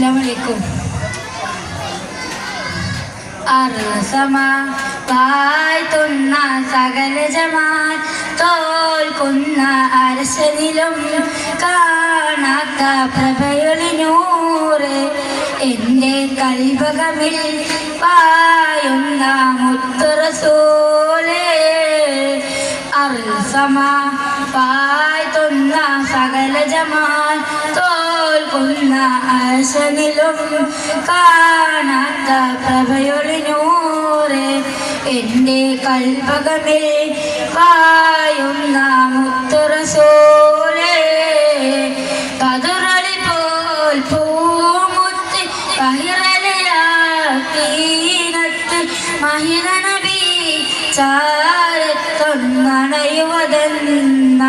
അസ്സലാമു അർസമാ വാഴ്ത്തുന്ന സകല ജമാൽ തോൽക്കുന്ന അരശനിലും കാണാത്ത പ്രഭയൊളിനൂറ് എൻ്റെ കൽബകമിൽ പായുന്ന മുത്തുറസൂലേ അർസമാ വാഴ്ത്തുന്ന സകല ജമാൽ തോൽക്കുന്ന അരശനിലും കാണാത്ത പ്രഭയൊളിനൂറ് എൻ്റെ കൽബകമിൽ പായുന്ന മുത്തുറസൂലേ പതുറളി പോൽ പൂമുത്ത് പഹിറലയാക്കീനത്ത് മഹിത നബി ചാരത്തൊന്നണയുവതെന്ന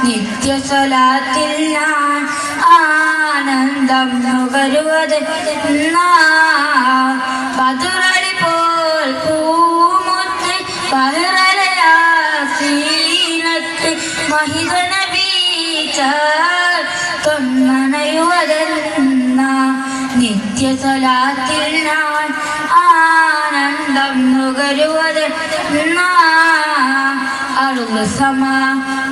നിത്യസ്വലാത്തിൽ ഞാൻ ആനന്ദം നുകരുവതെന്ന പതുറളി പോൽ പൂമുത്ത് പഹിറലയാക്കീനത്ത് മഹിത നബി ചാരത്തൊന്നണയുവതെന്ന നിത്യസ്വലാത്തിൽ ഞാൻ ആനന്ദം നുകരുവതെന്ന അറുസമാ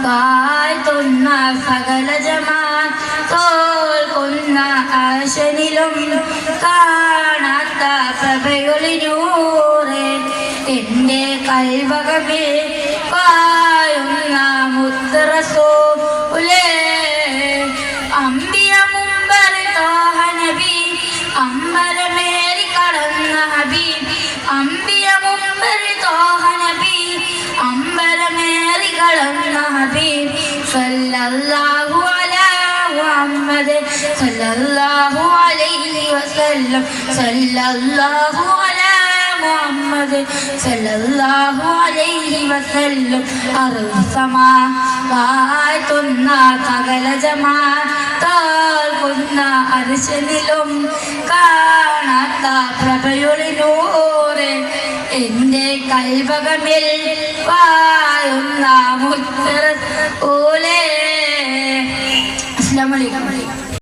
വാഴ്ത്തുന്ന സകല ജമാൽ തോൽക്കുന്ന അശനിലും കാണാത്ത പ്രഭയൊളിനൂറ് എൻ്റെ കൽബകമിൽ പായുന്ന മുത്തുറസൂലേ അംബിയ മുമ്പർ തോഹ നബി അമ്പലമേറി കടന്ന ഹബീബ് അംബിയ മുമ്പർ തോഹ നബി അമ്പലമേറി കടന്ന ഹബീബ് സല്ലല്ലാഹു അലാ മുഹമ്മദ് സല്ലല്ലാഹു അലൈഹി വസല്ലം സല്ലല്ലാഹു അലാ മുഹമ്മദ് സല്ലല്ലാഹു അലൈഹി വസല്ലം അർസമാ വാഴ്ത്തുന്ന സകല ജമാൽ തോൽക്കുന്ന അർശനിലും കാണാത്ത പ്രഭയൊളിനൂറ് എൻ്റെ കൽബകമിൽ പായുന്ന മുത്തുറസൂലേ. അസ്സലാമു അലൈക്കും.